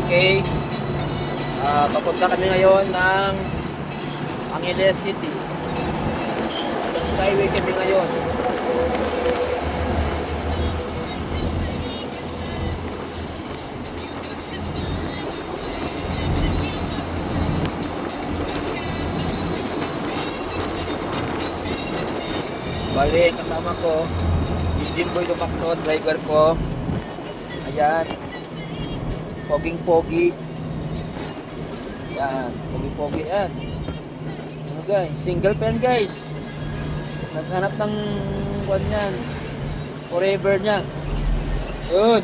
Okay. Papunta kami ngayon ng Angeles City. Sa Skyway kami ngayon. Bali, kasama ko si Jimboy Lumacno, driver ko. Ayan. Poging-pogi. Yan, pogi-pogi yan. Ano guys, single pen guys. Naghanap ng kwan yan. Forever niya. Yun.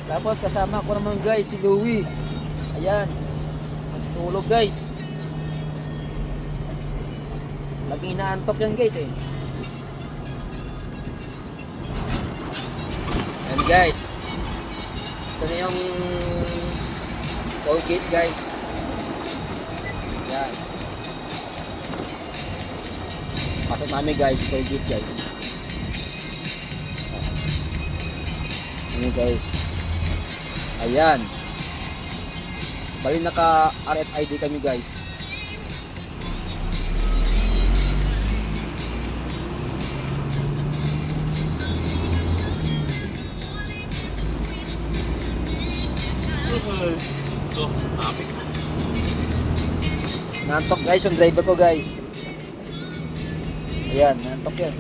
Tapos kasama ko naman guys si Louie. Ayan. Matulog guys. Laging inaantok yan guys eh. Ayan guys. Ito na yung toll gate guys. Yan. Pasok namin guys, toll gate guys. Ayan guys. Ayan. Bali naka RFID kami guys. Nantok guys yung driver ko guys. Ayan, nantok yan.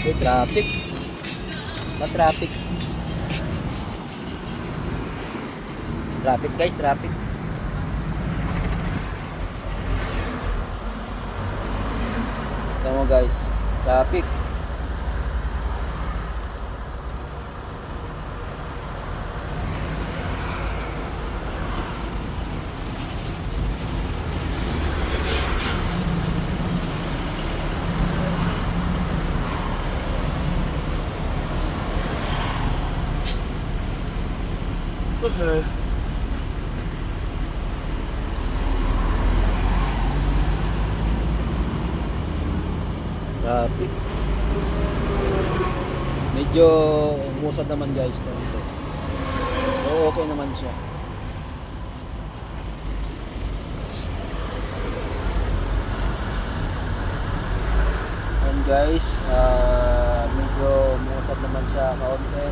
May traffic. Traffic. Traffic guys, traffic. Tignan mo guys, traffic. Traffic. Medyo umusad naman guys. So, okay naman siya. And guys, medyo umusad naman siya kaunti.